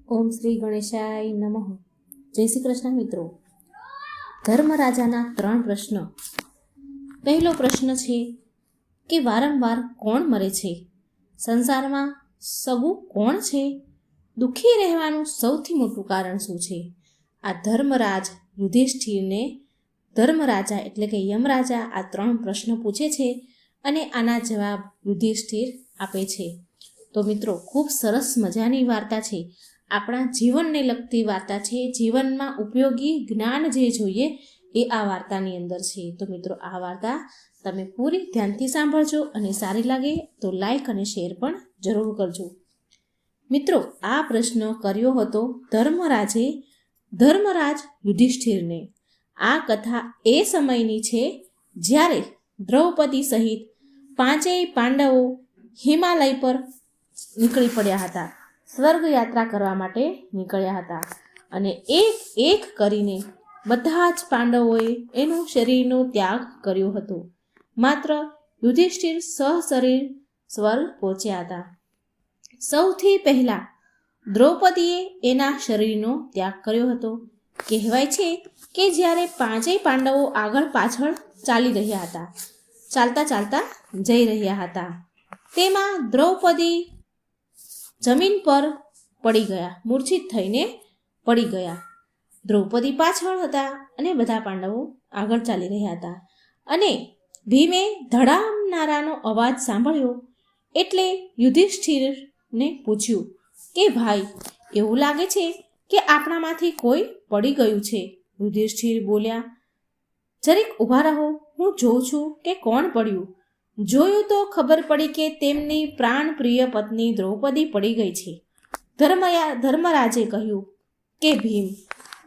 ઓમ શ્રી ગણેશાય નમઃ. જય શ્રી કૃષ્ણ મિત્રો. ધર્મરાજાના 3 પ્રશ્ન. પહેલો પ્રશ્ન છે કે વારંવાર કોણ મરે છે? સંસારમાં સગું કોણ છે? દુઃખી રહેવાનું સૌથી મોટું કારણ શું છે? આ ધર્મરાજ યુધિષ્ઠિરને ધર્મરાજા એટલે કે યમરાજા આ 3 પ્રશ્ન પૂછે છે અને આના જવાબ યુધિષ્ઠિર આપે છે. તો મિત્રો, ખૂબ સરસ મજાની વાર્તા છે. આપણા જીવનને લગતી વાર્તા છે. જીવનમાં ઉપયોગી જ્ઞાન જે જોઈએ એ આ વાર્તાની અંદર છે. તો મિત્રો, આ વાર્તા તમે પૂરી ધ્યાનથી સાંભળજો અને સારી લાગે તો લાઈક અને શેર પણ જરૂર કરજો. મિત્રો, આ પ્રશ્ન કર્યો હતો ધર્મરાજ યુધિષ્ઠિરને. આ કથા એ સમયની છે જ્યારે દ્રૌપદી સહિત 5 પાંડવો હિમાલય પર નીકળી પડ્યા હતા. સ્વર્ગ યાત્રા કરવા માટે નીકળ્યા હતા અને એક કરીને બધા જ પાંડવોએ એનું શરીરનો ત્યાગ કર્યો હતો. માત્ર યુધિષ્ઠિર સહશરીર સ્વર્ગ પહોંચ્યા હતા. સૌથી પહેલા દ્રૌપદીએ એના શરીરનો ત્યાગ કર્યો હતો. કહેવાય છે કે જ્યારે 5 પાંડવો આગળ પાછળ ચાલી રહ્યા હતા, ચાલતા જઈ રહ્યા હતા, તેમાં દ્રૌપદી જમીન પર પડી ગયા, મૂર્છિત થઈને પડી ગયા. દ્રૌપદી પાછળ હતા અને બધા પાંડવો આગળ ચાલી રહ્યા હતા. અને ભીમે ધડામનારાનો અવાજ સાંભળ્યો એટલે યુધિષ્ઠિરને પૂછ્યું કે ભાઈ, એવું લાગે છે કે આપણામાંથી કોઈ પડી ગયું છે. યુધિષ્ઠિર બોલ્યા, જરીક ઊભા રહો, હું જોઉં છું કે કોણ પડ્યું. જોયું તો ખબર પડી કે તેમની પ્રાણપ્રિય પત્ની દ્રૌપદી પડી ગઈ છે. ધર્મરાજે કહ્યું કે ભીમ,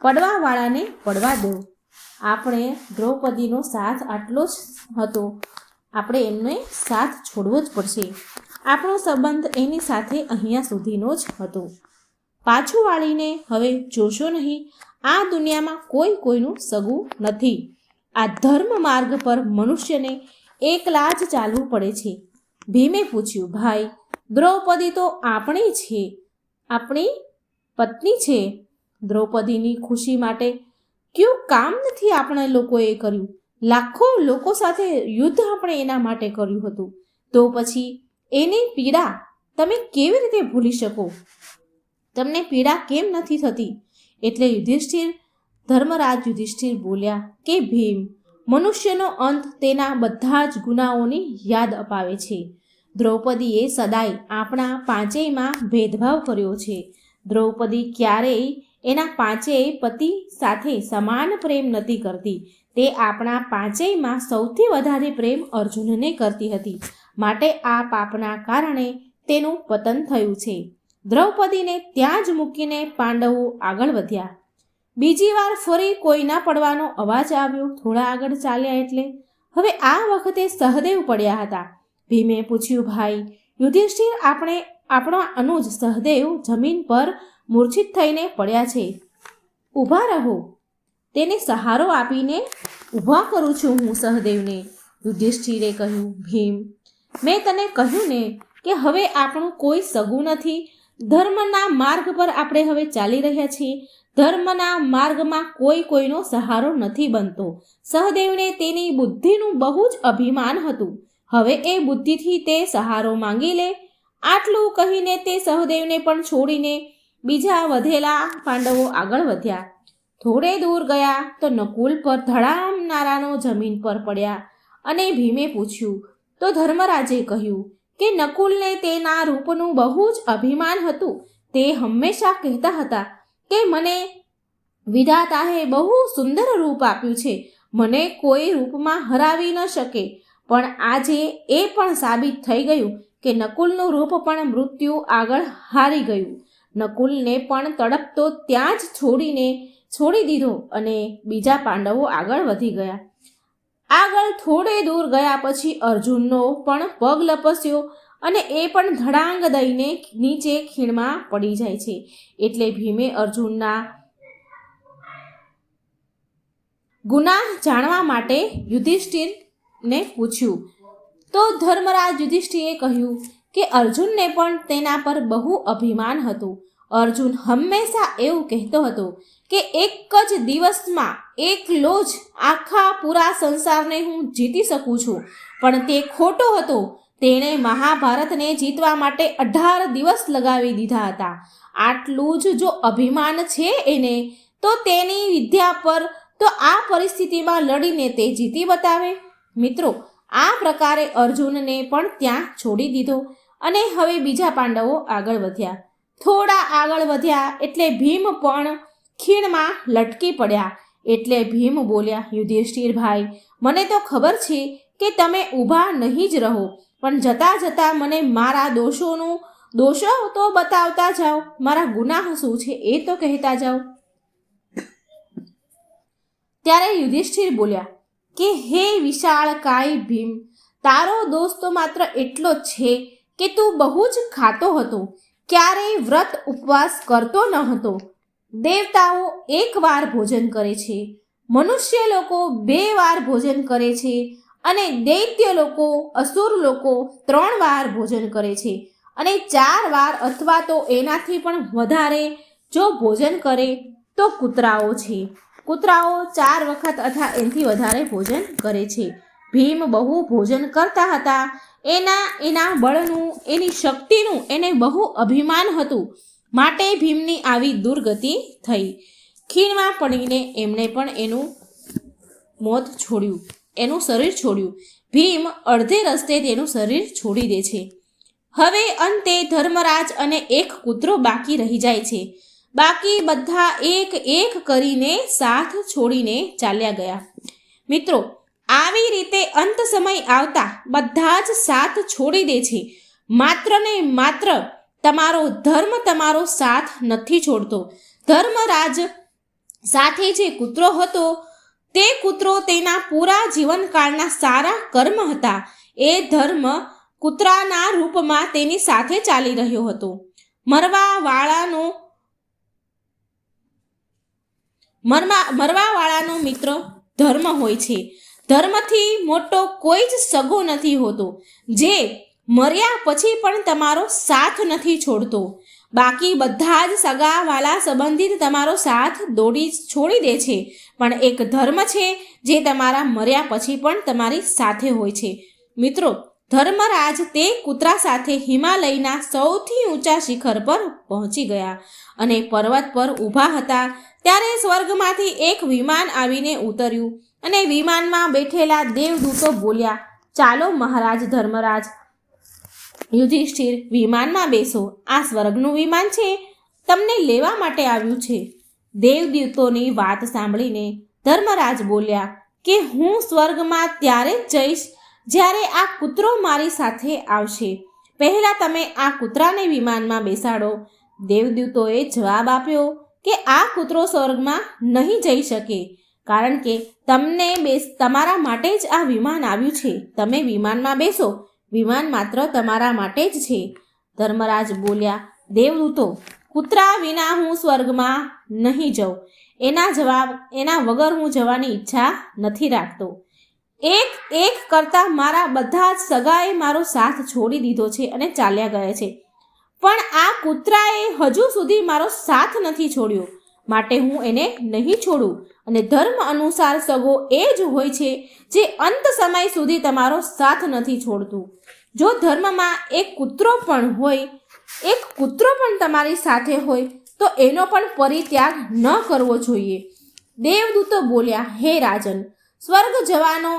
પડવાવાળાને પડવા દો. આપણે દ્રૌપદીનો સાથ આટલો જ હતો, આપણે એમને સાથ છોડવો જ પડશે. આપણો સંબંધ એની સાથે અહીંયા સુધીનો જ હતો. પાછું વાળીને હવે જોશો નહીં. આ દુનિયામાં કોઈનું સગું નથી. આ ધર્મ માર્ગ પર મનુષ્યને એકલા જ ચાલવું પડે છે. ભીમે પૂછ્યું, ભાઈ, દ્રૌપદી તો આપણી છે, આપણી પત્ની છે. દ્રૌપદીની ખુશી માટે કયું કામ નથી આપણે લોકોએ કર્યું? લાખો લોકો સાથે યુદ્ધ આપણે એના માટે કર્યું હતું. તો પછી એની પીડા તમે કેવી રીતે ભૂલી શકો? તમને પીડા કેમ નથી થતી? એટલે ધર્મરાજ યુધિષ્ઠિર બોલ્યા કે ભીમ, મનુષ્યનો અંત તેના બધા જ ગુનાઓની યાદ અપાવે છે. દ્રૌપદીએ સદાય આપણા 5માં ભેદભાવ કર્યો છે. દ્રૌપદી ક્યારેય એના 5 પતિ સાથે સમાન પ્રેમ નથી કરતી. તે આપણા 5માં સૌથી વધારે પ્રેમ અર્જુનને કરતી હતી. માટે આ પાપના કારણે તેનું પતન થયું છે. દ્રૌપદીને ત્યાં જ મૂકીને પાંડવો આગળ વધ્યા. બીજી વાર ફરી કોઈના પડવાનો અવાજ આવ્યો. થોડા આગળ ચાલ્યા એટલે હવે આ વખતે સહદેવ પડ્યા હતા. ભીમે પૂછ્યું, ભાઈ યુધિષ્ઠિર, આપણો અનુજ સહદેવ જમીન પર મૂર્છિત થઈને પડ્યા છે. ઊભા રહો, તેને સહારો આપીને ઊભા કરું છું હું સહદેવને. યુધિષ્ઠિરે કહ્યું, ભીમ, મેં તને કહ્યું ને કે હવે આપણું કોઈ સગું નથી. ધર્મના માર્ગ પર આપણે હવે ચાલી રહ્યા છીએ. ધર્મના માર્ગમાં કોઈનો સહારો નથી બનતો. સહદેવને તેની બુદ્ધિનું બહુ જ અભિમાન હતું. હવે એ બુદ્ધિથી તે સહારો માંગી લે. આટલું કહીને તે સહદેવને પણ છોડીને બીજા વધેલા પાંડવો આગળ વધ્યા. થોડે દૂર ગયા તો નકુલ પર ધડામનારાનો જમીન પર પડ્યા અને ભીમે પૂછ્યું તો ધર્મરાજે કહ્યું કે નકુલને તેના રૂપનું બહુ જ અભિમાન હતું. તે હંમેશા કહેતા હતા કે મને વિધાતાએ બહુ સુંદર રૂપ આપ્યું છે, મને કોઈ રૂપમાં હરાવી ન શકે. પણ આજે એ પણ સાબિત થઈ ગયું કે નકુલનું રૂપ પણ મૃત્યુ આગળ હારી ગયું. નકુલને પણ તડપતો ત્યાં જ છોડી દીધો અને બીજા પાંડવો આગળ વધી ગયા. આગળ થોડે દૂર ગયા પછી અર્જુનનો પણ પગ લપસ્યો અને એ પણ ધડાંગ દઈને નીચે ખીણમાં પડી જાય છે. એટલે ભીમે અર્જુનના ગુનાહ જાણવા માટે યુધિષ્ઠિરને પૂછ્યું. તો ધર્મરાજ યુધિષ્ઠિરે કહ્યું કે અર્જુનને પણ તેના પર બહુ અભિમાન હતું. અર્જુન હંમેશા એવું કહેતો હતો કે એક જ દિવસમાં એકલો જ આખા પૂરા સંસારને હું જીતી શકું છું, પણ તે ખોટો હતો. તેણે મહાભારતને જીતવા માટે 18 દિવસ લગાવી દીધા હતા. આટલું જ જો અભિમાન છે એને, તો તેની વિદ્યા પર તો આ પરિસ્થિતિમાં લડીને તે જીતી બતાવે. મિત્રો, આ પ્રકારે અર્જુનને પણ ત્યાં છોડી દીધો અને હવે બીજા પાંડવો આગળ વધ્યા. થોડા આગળ વધ્યા એટલે ભીમ પણ ખીણમાં લટકી પડ્યા. એટલે ભીમ બોલ્યા, યુધિષ્ઠિર ભાઈ, મને તો ખબર છે કે તમે ઊભા નહીં જ રહો, પણ જતાં જતાં મને મારા દોષો તો બતાવતા જાઓ, મારા ગુનાહ શું છે એ તો કહેતા જાઓ. ત્યારે યુધિષ્ઠિર બોલ્યા કે હે વિશાળકાય ભીમ, તારો દોષ તો માત્ર એટલો જ છે કે તું બહુ જ ખાતો હતો, ક્યારેય વ્રત ઉપવાસ કરતો ન હતો. દેવતાઓ 1 વાર ભોજન કરે છે, મનુષ્ય લોકો 2 વાર ભોજન કરે છે અને દૈત્ય લોકો, અસુર લોકો 3 વાર ભોજન કરે છે અને 4 વાર અથવા તો એનાથી પણ વધારે જો ભોજન કરે તો કૂતરાઓ છે. કૂતરાઓ 4 વખત અથવા એનાથી વધારે ભોજન કરે છે. ભીમ બહુ ભોજન કરતા હતા. એના બળનું, એની શક્તિનું એને બહુ અભિમાન હતું, માટે ભીમની આવી દુર્ગતિ થઈ. ખીણમાં પડીને એમણે પણ એનું મોત છોડ્યું, એનું શરીર છોડ્યું. ભીમ અડધે રસ્તે તેનું શરીર છોડી દે છે. હવે અંતે ધર્મરાજ અને એક કૂતરો બાકી રહી જાય છે. બાકી બધા એક એક કરીને સાથ છોડીને ચાલ્યા ગયા. મિત્રો, આવી રીતે અંત સમય આવતા બધા જ સાથ છોડી દે છે. માત્ર ને માત્ર તમારો ધર્મ તમારો સાથ નથી છોડતો. ધર્મરાજ સાથે જે કૂતરો હતો તે કૂતરો તેના પૂરા જીવનકાળના સારા કર્મ હતા. એ ધર્મ કૂતરાના રૂપમાં તેની સાથે ચાલી રહ્યો હતો. મરવાવાળાનો મિત્ર ધર્મ હોય છે. ધર્મથી મોટો કોઈ જ સગો નથી હોતો, જે મર્યા પછી પણ તમારો સાથ નથી છોડતો. બાકી બધા જ સગા વાલા સંબંધિત તમારો સાથ છોડી દે છે, પણ એક ધર્મ છે જે તમારા મર્યા પછી પણ તમારી સાથે હોય છે. મિત્રો, ધર્મરાજ તે કૂતરા સાથે હિમાલયના સૌથી ઊંચા શિખર પર પહોંચી ગયા અને પર્વત પર ઊભા હતા. ત્યારે સ્વર્ગમાંથી એક વિમાન આવીને ઉતર્યું અને વિમાનમાં બેઠેલા દેવદૂતો બોલ્યા, ચાલો મહારાજ ધર્મરાજ, યુધિષ્ઠિર, વિમાનમાં બેસો. આ સ્વર્ગનું વિમાન છે, તમને લેવા માટે આવ્યું છે. દેવદૂતોની વાત સાંભળીને ધર્મરાજ બોલ્યા કે હું સ્વર્ગમાં ત્યારે જ જઈશ જ્યારે આ કૂતરો મારી સાથે આવશે. પહેલાં તમે આ કૂતરાને વિમાનમાં બેસાડો. દેવદૂતોએ જવાબ આપ્યો કે આ કૂતરો સ્વર્ગમાં નહીં જઈ શકે, કારણ કે તમારા માટે જ આ વિમાન આવ્યું છે. તમે વિમાનમાં બેસો, વિમાન માત્ર તમારા માટે જ છે. ધર્મરાજ બોલ્યા, દેવદૂતો, કૂતરા વિના હું સ્વર્ગમાં નહીં જાઉં. એના વગર હું જવાની ઈચ્છા નથી રાખતો. એક કરતાં મારા બધા જ સગાએ મારો સાથ છોડી દીધો છે અને ચાલ્યા ગયા છે, પણ આ કૂતરાએ હજુ સુધી મારો સાથ નથી છોડ્યો, માટે હું એને નહીં છોડું. અને ધર્મ અનુસાર સગો એ જ હોય છે જે અંત સમય સુધી તમારો સાથ નથી છોડતું. જો ધર્મમાં એક કૂતરો પણ તમારી સાથે હોય તો એનો પણ પરિત્યાગ ન કરવો જોઈએ. દેવદૂતો બોલ્યા, હે રાજન, સ્વર્ગ જવાનો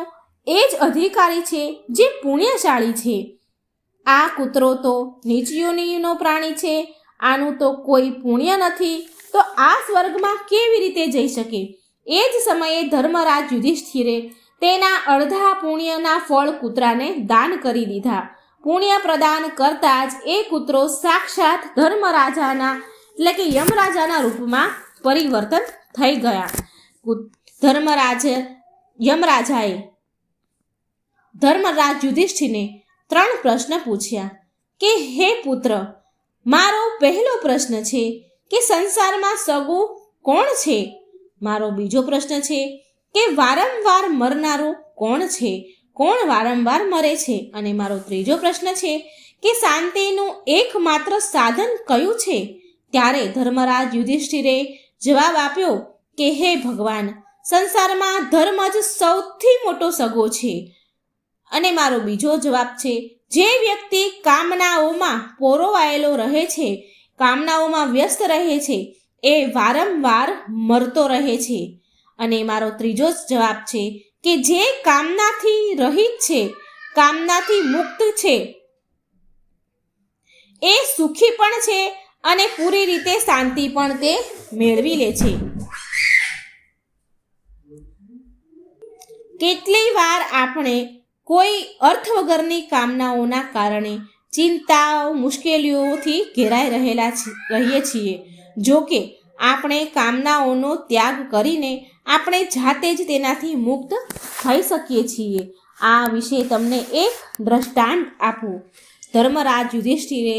એ જ અધિકારી છે જે પુણ્યશાળી છે. આ કૂતરો તો નીચ યોનિનો પ્રાણી છે, આનું તો કોઈ પુણ્ય નથી, તો આ સ્વર્ગમાં કેવી રીતે જઈ શકે? એ જ સમયે ધર્મરાજ યુધિષ્ઠિરે તેના અડધા પુણ્યના ફળ કૂતરાને દાન કરી દીધા. પુણ્ય પ્રદાન કરતાં જ એ કૂતરો સાક્ષાત ધર્મરાજાના એટલે કે યમરાજાના રૂપમાં પરિવર્તન થઈ ગયા. ધર્મરાજ યુધિષ્ઠિરને 3 પ્રશ્ન પૂછ્યા કે હે પુત્ર, મારો પહેલો પ્રશ્ન છે કે સંસારમાં સગો કોણ છે? મારો બીજો પ્રશ્ન છે કે વારંવાર મરનારો કોણ છે? કોણ વારંવાર મરે છે? અને મારો ત્રીજો પ્રશ્ન છે કે શાંતિનું એકમાત્ર સાધન કયું છે? ત્યારે ધર્મરાજ યુધિષ્ઠિરે જવાબ આપ્યો કે હે ભગવાન, સંસારમાં ધર્મ જ સૌથી મોટો સગો છે. અને મારો બીજો જવાબ છે, જે વ્યક્તિ કામનાઓમાં પોરોવાયેલો રહે છે, કામનાઓમાં વ્યસ્ત રહે છે, એ વારંવાર મરતો રહે છે. અને મારો ત્રીજો જવાબ છે કે જે કામનાથી રહિત છે, કામનાથી મુક્ત છે, એ સુખી પણ છે અને પૂરી રીતે શાંતિ પણ તે મેળવી લે છે. કેટલી વાર આપણે કોઈ અર્થ વગરની કામનાઓના કારણે ચિંતાઓ, મુશ્કેલીઓથી ઘેરાઈ રહીએ છીએ. જો કે આપણે કામનાઓનો ત્યાગ કરીને આપણે જાતે જ તેનાથી મુક્ત થઈ શકીએ છીએ. આ વિશે તમને એક દ્રષ્ટાંત આપું. ધર્મરાજ યુધિષ્ઠિરે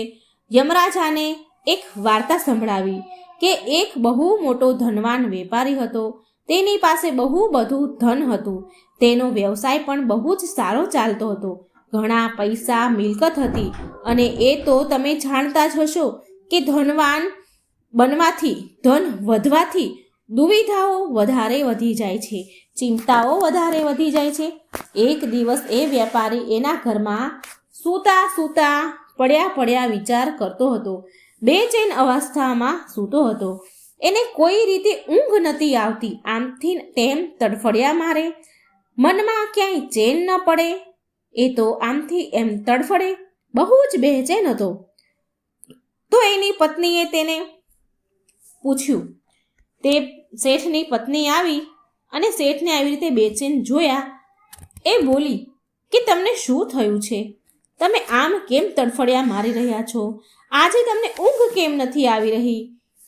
યમરાજાને એક વાર્તા સંભળાવી કે એક બહુ મોટો ધનવાન વેપારી હતો. તેની પાસે બહુ બધું ધન હતું. તેનો વ્યવસાય પણ બહુ જ સારો ચાલતો હતો. ઘણા પૈસા, મિલકત હતી. અને એ તો તમે જાણતા જ હશો કે ધનવાન બનવાથી, ધન વધવાથી દુવિધાઓ વધારે વધી જાય છે, ચિંતાઓ વધારે વધી જાય છે. એક દિવસ એ વેપારી એના ઘરમાં સૂતા પડ્યા વિચાર કરતો હતો. બેચેન અવસ્થામાં સૂતો હતો. એને કોઈ રીતે ઊંઘ નથી આવતી. આમથી તેમ તડફડિયા મારે, મનમાં ક્યાંય ચેન ન પડે. એ તો આમથી એમ તડફડે, બહુ જ બેચેન હતો. તો એની પત્નીએ તેને પૂછ્યું. તે શેઠની પત્ની આવી અને શેઠને આવી રીતે બેચેન જોયા. એ બોલી કે તમને શું થયું છે? તમે આમ કેમ તડફડિયા મારી રહ્યા છો? આજે તમને ઊંઘ કેમ નથી આવી રહી?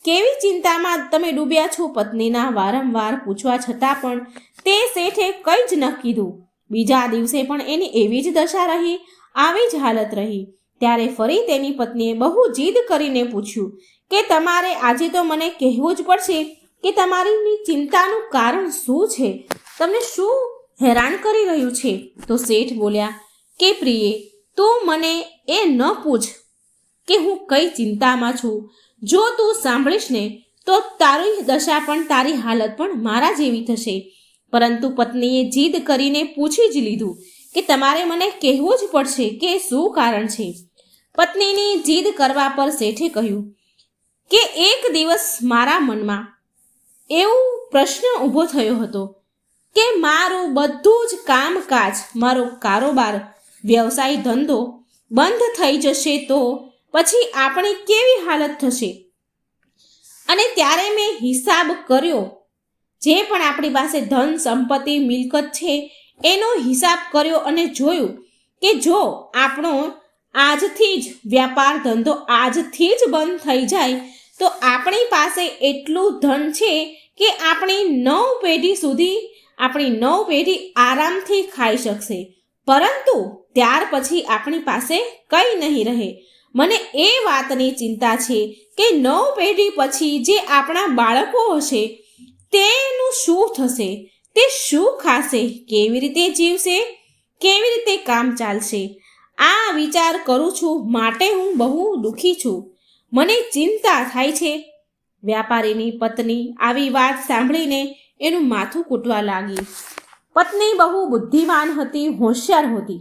કેવી ચિંતામાં તમે ડૂબ્યા છો? પત્નીના વારંવાર પૂછવા છતાં પણ તે શેઠે કંઈ જ ન કીધું. બીજા દિવસે પણ એની એવી જ દશા રહી, આવી જ હાલત રહી. ત્યારે ફરી તેની પત્નીએ બહુ જીદ કરીને પૂછ્યું કે તમારે આજે તો મને કહેવું જ પડશે કે તમારી ચિંતાનું કારણ શું છે? તમને શું હેરાન કરી રહ્યું છે? તો શેઠ બોલ્યા કે પ્રિયે, તું મને એ ન પૂછ કે હું કઈ ચિંતામાં છું. જો તું સાંભળીશ ને તો તારી દશા પણ, તારી હાલત પણ મારા જેવી થશે. પરંતુ પત્નીએ જીદ કરીને પૂછી જ લીધું કે તમારે મને કહેવું જ પડશે કે શું કારણ છે. પત્નીની જીદ કરવા પર શેઠે કહ્યું કે એક દિવસ મારા મનમાં એવો પ્રશ્ન ઊભો થયો હતો કે મારું બધું જ કામકાજ, મારો કારોબાર, વ્યવસાય, ધંધો બંધ થઈ જશે તો પછી આપણી કેવી હાલત થશે? અને ત્યારે મેં હિસાબ કર્યો. જે પણ આપણી પાસે ધન, સંપત્તિ, મિલકત છે એનો હિસાબ કર્યો અને જોયું કે જો આપણો આજથી જ વ્યાપાર, ધંધો આજથી જ બંધ થઈ જાય તો આપણી પાસે એટલું ધન છે કે આપણી 9 પેઢી સુધી, આપણી 9 પેઢી આરામથી ખાઈ શકશે. પરંતુ ત્યાર પછી આપણી પાસે કંઈ નહીં રહે. મને એ વાતની ચિંતા છે કે 9 પેઢી પછી જે આપણા બાળકો હશે તેનું શું થશે? તે શું ખાશે? કેવી રીતે જીવશે? કેવી રીતે કામ ચાલશે? આ વિચાર કરું છું, માટે હું બહુ દુઃખી છું. મને ચિંતા થાય છે. વ્યાપારીની પત્ની આવી વાત સાંભળીને એનું માથું કૂટવા લાગી. પત્ની બહુ બુદ્ધિમાન હતી, હોશિયાર હતી.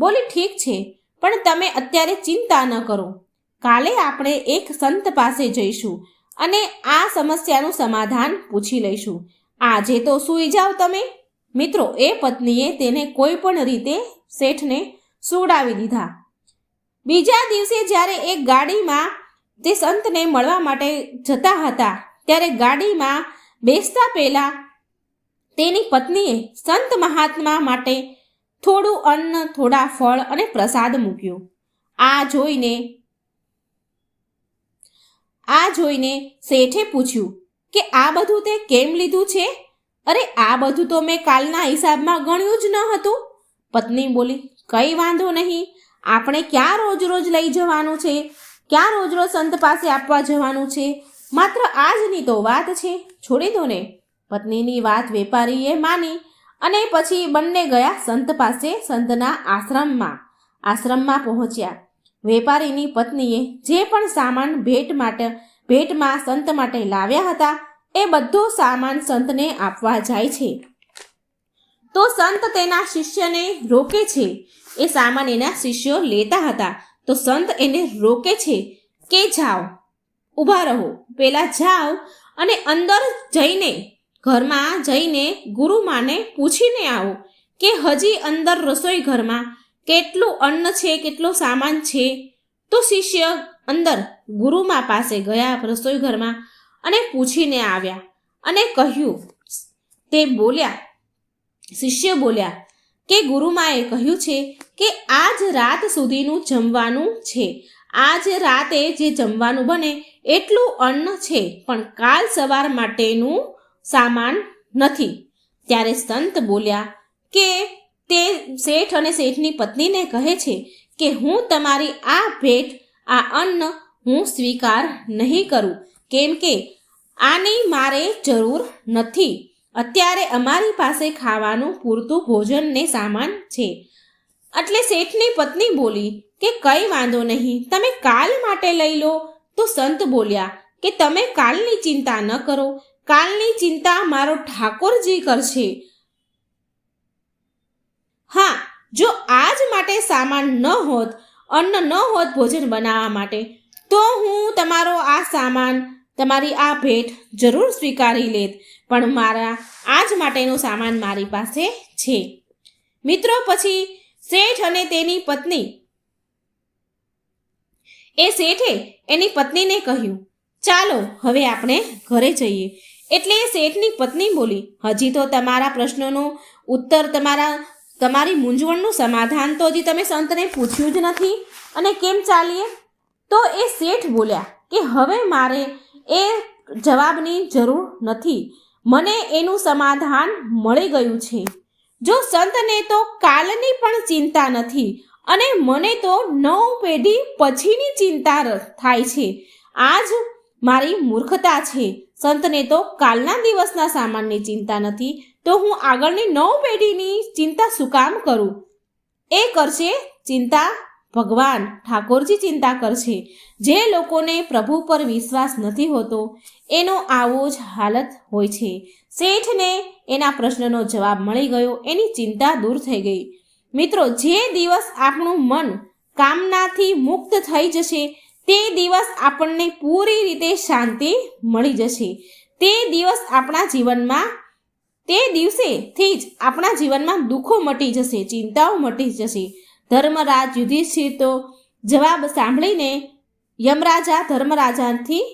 બોલી ઠીક છે, પણ તમે અત્યારે ચિંતા ન કરો. કાલે આપણે એક સંત પાસે જઈશું અને આ સમસ્યાનું સમાધાન પૂછી લઈશું. આજે તો સૂઈ જાઓ તમે. મિત્રો, એ પત્નીએ તેને કોઈ પણ રીતે શેઠને સુવડાવી દીધા. બીજા દિવસે જ્યારે એક ગાડીમાં તે સંતને મળવા માટે જતા હતા ત્યારે ગાડીમાં બેસતા પહેલા તેની પત્નીએ સંત મહાત્મા માટે થોડું અન્ન, થોડા ફળ અને પ્રસાદ મૂક્યો. આ જોઈને શેઠે પૂછ્યું કે આ બધું તે કેમ લીધું છે? અરે આ બધું તો મેં કાલના હિસાબમાં ગણ્યું જ ન હતું. પત્ની બોલી કંઈ વાંધો નહીં, આપણે ક્યાં રોજ લઈ જવાનું છે? ક્યાં રોજ સંત પાસે આપવા જવાનું છે? માત્ર આજની તો વાત છે, છોડી દો ને. પત્નીની વાત વેપારીએ માની અને પછી બંને ગયા સંત પાસે. સંતના આશ્રમમાં પહોંચ્યા. વેપારીની પત્નીએ જે પણ સામાન ભેટ ભેટમાં સંત માટે લાવ્યા હતા એ બધો સામાન સંતને આપવા જાય છે. તો સંત તેના શિષ્યને રોકે છે. એ સામાન એના શિષ્યો લેતા હતા તો સંત એને રોકે છે કે જાઓ, ઊભા રહો, પહેલાં જાઓ અને અંદર જઈને ઘરમાં જઈને ગુરુમાને પૂછીને આવો કે હજી અંદર રસોઈ ઘરમાં કેટલું અન્ન છે, કેટલો સામાન છે. તો શિષ્ય અંદર ગુરુમા પાસે ગયા રસોઈ ઘરમાં અને પૂછીને આવ્યા અને કહ્યું, તે બોલ્યા, શિષ્ય બોલ્યા કે ગુરુમાએ કહ્યું છે કે આજ રાત સુધીનું જમવાનું છે, આજ રાતે જે જમવાનું બને એટલું અન્ન છે, પણ કાલ સવાર માટેનું સામાન નથી. ત્યારે સંત બોલ્યા કે તે શેઠ અને શેઠની પત્નીને કહે છે કે હું તમારી આ ભેટ, આ અન્ન હું સ્વીકાર નહીં કરું, કેમ કે આની મારે જરૂર નથી. અત્યારે અમારી પાસે ખાવાનું પૂરતું ભોજન ને સામાન છે. એટલે શેઠની પત્ની બોલી કે કંઈ વાંધો નહીં, તમે કાલ માટે લઈ લો. તો સંત બોલ્યા કે તમે કાલની ચિંતા ન કરો, કાલની ચિંતા મારો ઠાકોરજી કરશે. હા, જો આજ માટે સામાન ન હોત, અન્ન ન હોત ભોજન બનાવવા માટે, તો હું તમારો આ સામાન, તમારી આ ભેટ જરૂર સ્વીકારી લેત, પણ મારા આજ માટેનો સામાન મારી પાસે છે. મિત્રો, પછી શેઠ અને તેની પત્ની, એ શેઠે એની પત્નીને કહ્યું, ચાલો હવે આપણે ઘરે જઈએ. એટલે શેઠની પત્ની બોલી, હજી તો તમારા પ્રશ્નોનો ઉત્તર, તમારી મૂંઝવણનું સમાધાન તો હજી તમે સંતને પૂછ્યું જ નથી, અને કેમ ચાલીએ? તો એ શેઠ બોલ્યા કે હવે મારે એ જવાબની જરૂર નથી, મને એનું સમાધાન મળી ગયું છે. જો સંતને તો કાલની પણ ચિંતા નથી અને મને તો 9 પેઢી પછીની ચિંતા થાય છે. આજ મારી મૂર્ખતા છે. સંતને તો કાલના દિવસના સામાનની ચિંતા નથી, તો હું આગળની 9 પેઢીની ચિંતા શું કામ કરું? એ કરશે ચિંતા ભગવાન ઠાકોરજી ચિંતા કરશે. જે લોકોને પ્રભુ પર વિશ્વાસ નથી હોતો એનો આવો જ હાલત હોય છે. શેઠને એના પ્રશ્નનો જવાબ મળી ગયો, એની ચિંતા દૂર થઈ ગઈ. મિત્રો, જે દિવસ આપણું મન કામનાથી મુક્ત થઈ જશે તે દિવસ આપણને પૂરી રીતે શાંતિ મળી જશે. તે દિવસેથી જ આપણા જીવનમાં દુઃખો મટી જશે, ચિંતાઓ મટી જશે. ધર્મરાજ યુધિષ્ઠિર તો જવાબ સાંભળીને ધર્મરાજાથી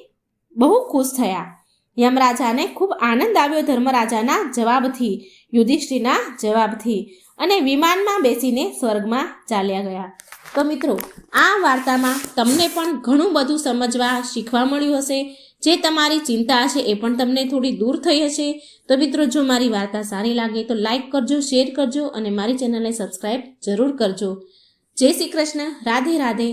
બહુ ખુશ થયા. યમરાજાને ખૂબ આનંદ આવ્યો ધર્મરાજાના જવાબથી, યુધિષ્ઠિરના જવાબથી, અને વિમાનમાં બેસીને સ્વર્ગમાં ચાલ્યા ગયા. તો મિત્રો, આ વાર્તામાં તમને પણ ઘણું બધું સમજવા, શીખવા મળ્યું હશે. જે તમારી ચિંતા હશે એ પણ તમને થોડી દૂર થઈ હશે. તો મિત્રો, જો મારી વાર્તા સારી લાગે તો લાઈક કરજો, શેર કરજો અને મારી ચેનલને સબસ્ક્રાઈબ જરૂર કરજો. જય શ્રી કૃષ્ણ. રાધે રાધે.